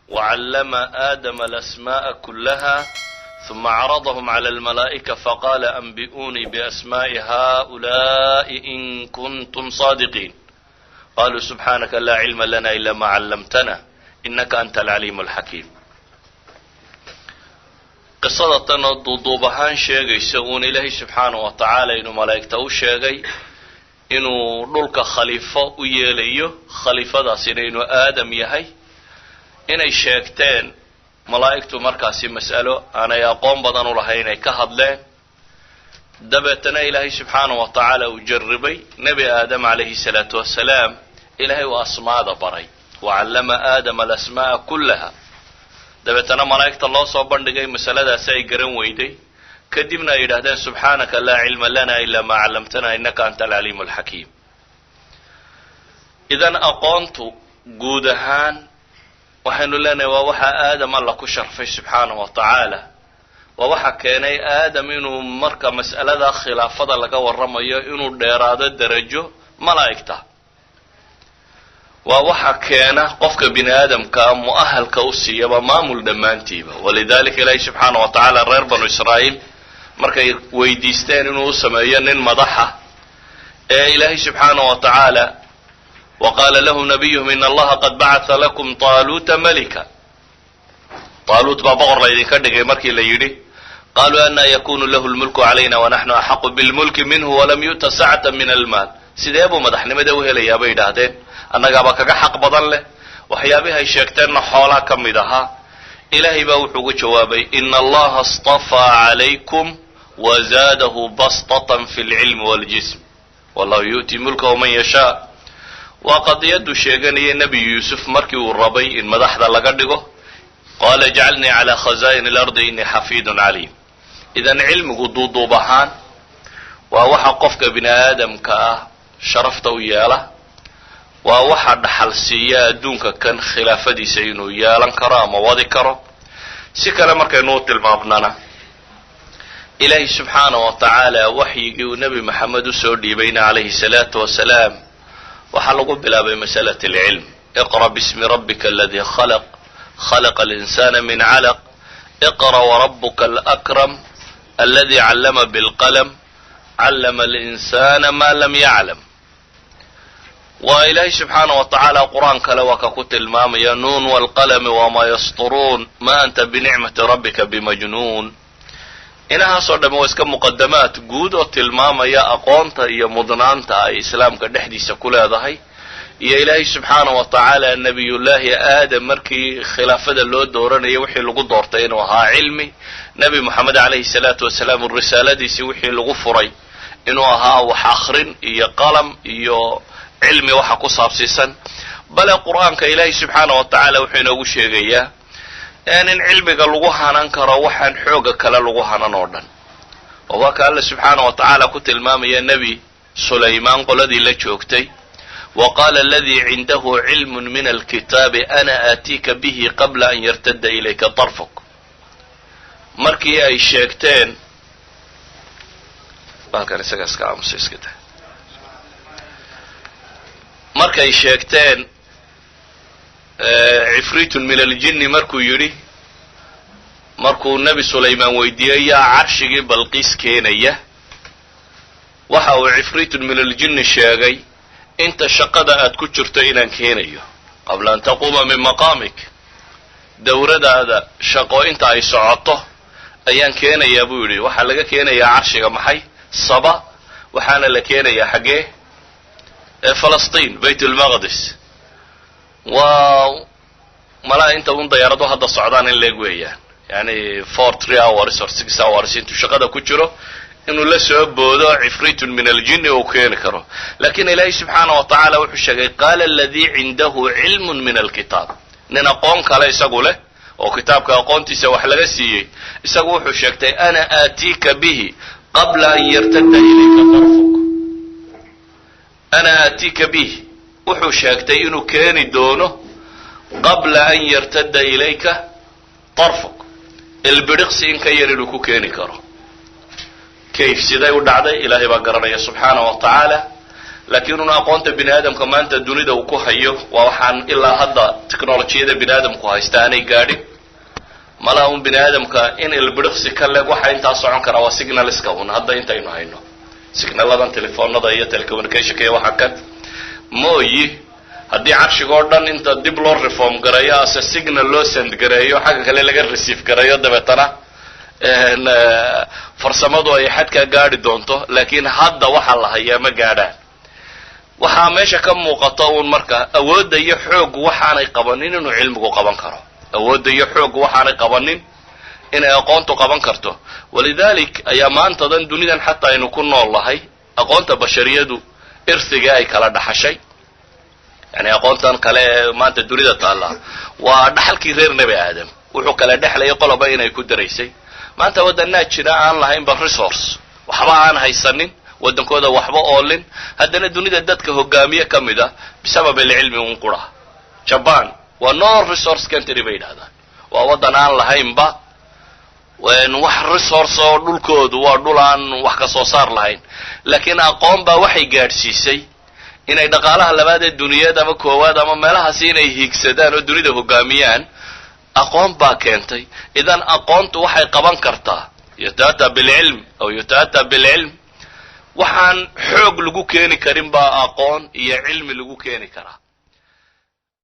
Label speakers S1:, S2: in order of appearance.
S1: وعلم آدم الأسماء كلها ثم عرضهم على الملائكة فقال أنبئوني بأسماء هؤلاء إن كنتم صادقين قالوا سبحانك لا علم لنا إلا ما علمتنا إنك أنت العليم الحكيم. qisada tan oo duuduub ahaan sheegaysa uun ilaahay subxaanahu wa tacaala inuu malaa'igta u sheegay inuu dhulka khaliifo u yeelayo, khaliifadaasina inuu aadam yahay, inay sheegteen malaa'igtu markaasi mas'alo aanay aqoon badan u lahayn ay ka hadleen. dabeetana ilaahay subxaanahu wa tacaala uu jarribay nebi aadam calayhi salaatu wassalaam. ilaahay uu asmaada baray, wacallama aadama alasmaa'a kullaha. dabeetana malaa'igta loo soo bandhigay masaladaasi ay garan weyday, kadibna ay yidhaahdeen subxaanaka laa cilma lana ilaa maa callamtana innaka anta alcaliimu alxakiim. idan aqoontu guud ahaan waxaynu leenahay waa waxa aadam alla ku sharfay subxaanahu wa tacaala, waa waxa keenay aadam inuu marka mas'alada khilaafada laga warramayo inuu dheeraado darajo malaa'igta. waa waxa keena qofka bini aadamka mu'ahalka u siiyaba maamul dhammaantiiba. walidaalika ilaahi subxaanahu wa tacaala reer banu israa'iil markay weydiisteen inuu u sameeyo nin madaxa, ee ilaahay subxaanahu wa tacaala وqاla lahu nabiyuhum in allaha qad bacata lakum طaaluuta malika. طaaluut baa boqor laydinka dhigay markii la yidhi, qaluu anaa yakunu lahu lmulku calayna wanaxnu axaqu bilmulki minhu walam yu'ta sacata min almaal. sidee buu madaxnimada u helayaa bay yidhaahdeen, annagaaba kaga xaq badan leh. waxyaabihi ay sheegteenna xoolaa ka mid ahaa. ilaahay baa wuxuu ugu jawaabay ina allaha اصطafaa calaykum wazaadahu basطaطa fi اlcilmi wاljism wallahu yu'ti mulkahu man yashaa. waa qadiyadu sheeganaya nebi yuusuf markii uu rabay in madaxda laga dhigo, qaala ijcalnii calaa khazaa'ini alardi innii xafiidun caliim. idan cilmigu duuduub ahaan waa waxa qofka bini aadamka ah sharafta u yeela, waa waxa dhaxal siiya adduunka kan khilaafadiisa inuu yeelan karo ama wadi karo. si kale markaynu u tilmaamnana ilaahi subxaanahu wa tacaala waxyigii uu nebi maxamed usoo dhiibayna calayhi salaatu wasalaam waxaa lagu bilaabay masalat alcilm. iqra bismi rabbika aladii khalaq khalaqa alinsana min calaq iqra warabuka alakram aladi callama bilqalam callama alinsana ma lam yaclam. waa ilaahay subxaanahu wa tacaala qur-aan kale waa ka ku tilmaamaya nuun waalqalami wamaa yasturuun ma anta binicmati rabbika bimajnuun. inahaasoo dhamme waa iska muqadamaad guud oo tilmaamaya aqoonta iyo mudnaanta ay islaamka dhexdiisa ku leedahay. iyo ilaahay subxaanahu wa tacaala nebiyullaahi aadam markii khilaafada loo dooranayay wixii lagu doortay inuu ahaa cilmi. nebi moxamed calayhi salaatu wasalaam risaaladiisii wixii lagu furay inuu ahaa wax akhrin iyo qalam iyo cilmi waxa ku saabsiisan. bale qur-aanka ilaahay subxaanahu wa tacaala wuxuu inoogu sheegayaa in cilmiga lagu hanan karo waxaan xooga kale lagu hanan oo dhan. oo waa ka alla subxaanahu wa tacaala ku tilmaamaya nebi sulaymaan qoladii la joogtay, wa qaala aladii cindahu cilmu min alkitaabi ana aatiika bihi qabla an yartadda ilayka tarfuk. markii ay sheegteen markay sheegteen cifriitun min aljinni markuu yidhi, markuu nebi sulaymaan weydiiyey yaa carshigii balqiis keenaya, waxa uu cifriitun min aljinni sheegay inta shaqada aad ku jirto inaan keenayo qabla an taquuma min maqaamik. dowradaada shaqo inta ay socoto ayaan keenayaa buu yidhi. waxaa laga keenayaa carshiga maxay? saba. waxaana la keenayaa xaggee? falastiin, bayt ulmaqdis. waa malaa inta un dayaarado hadda socdaan in leeg weeyaan, yani 3 hours or 6 hours intuu shaqada ku jiro inuu la soo boodo cifriitun min aljinni uu keeni karo. lakin ilaahay subxaanahu wa tacaala wuxuu sheegay qaala aladii cindahu cilmun min alkitaab. nin aqoon kale isagu leh oo kitaabka aqoontiisa wax laga siiyey, isagu wuxuu sheegtay ana aatiika bihi qabla an yartadda ilayka tarfuk. ana aatiika bihi wuxuu sheegtay inuu keeni doono qabla an yartadda ilayka tarfuk. ilbiriqsi in ka yar inuu ku keeni karo. kayf siday u dhacday ilaahay baa garanaya subxaanahu wa tacaala. laakiinuna aqoonta bini aadamka maanta dunida uu ku hayo waa waxaan ilaa hadda teknolojiyada bini aadamku haysta aanay gaadhin. malaha un bini aadamka in ilbiriqsi ka leeg waxa intaa socon karaa waa signalska un hadda intaynu hayno, signaladan telefoonada iyo telecommunicationka iyo waxa kan mooyi haddii carshiga oo dhan inta dib loo reform gareeyo ase signal loo send gareeyo xagga kale laga receive gareeyo dabeetana farsamadu ay xadka gaadhi doonto, laakiin hadda waxa la hayaa ma gaadhaan. waxaa meesha ka muuqata uun marka awoodda iyo xoog waxaanay qabanin inuu cilmigu qaban karo, awoodda iyo xoog waxaanay qabanin inay aqoontu qaban karto. walidalik ayaa maantadan dunidan xataa aynu ku nool nahay aqoonta bashariyadu irsiga ay kala dhaxashay, yani aqoontan kale maanta dunida taalla waa dhaxalkii reer nebi aadam, wuxuu kala dhexlayay qoloba inay ku daraysay. maanta waddanaa jira aan lahaynba resource, waxba aan haysanin, waddankooda waxba oolin, haddana dunida dadka hogaamiye ka mid ah bisabab alcilmi un qura. jaban waa no resource country bay yidhahdaan, waa waddan aan lahaynba wax resource oo dhulkoodu waa dhul aan wax ka soo saar lahayn, laakiin aqoon baa waxay gaadhsiisay inay dhaqaalaha labaad ee duniyada ama koowaad ama meelahaasi inay hiigsadaan oo dunida hogaamiyaan. aqoon baa keentay. idan aqoontu waxay qaban kartaa yataata bilcilm aw yataata bilcilm, waxaan xoog lagu keeni karin baa aqoon iyo cilmi lagu keeni karaa.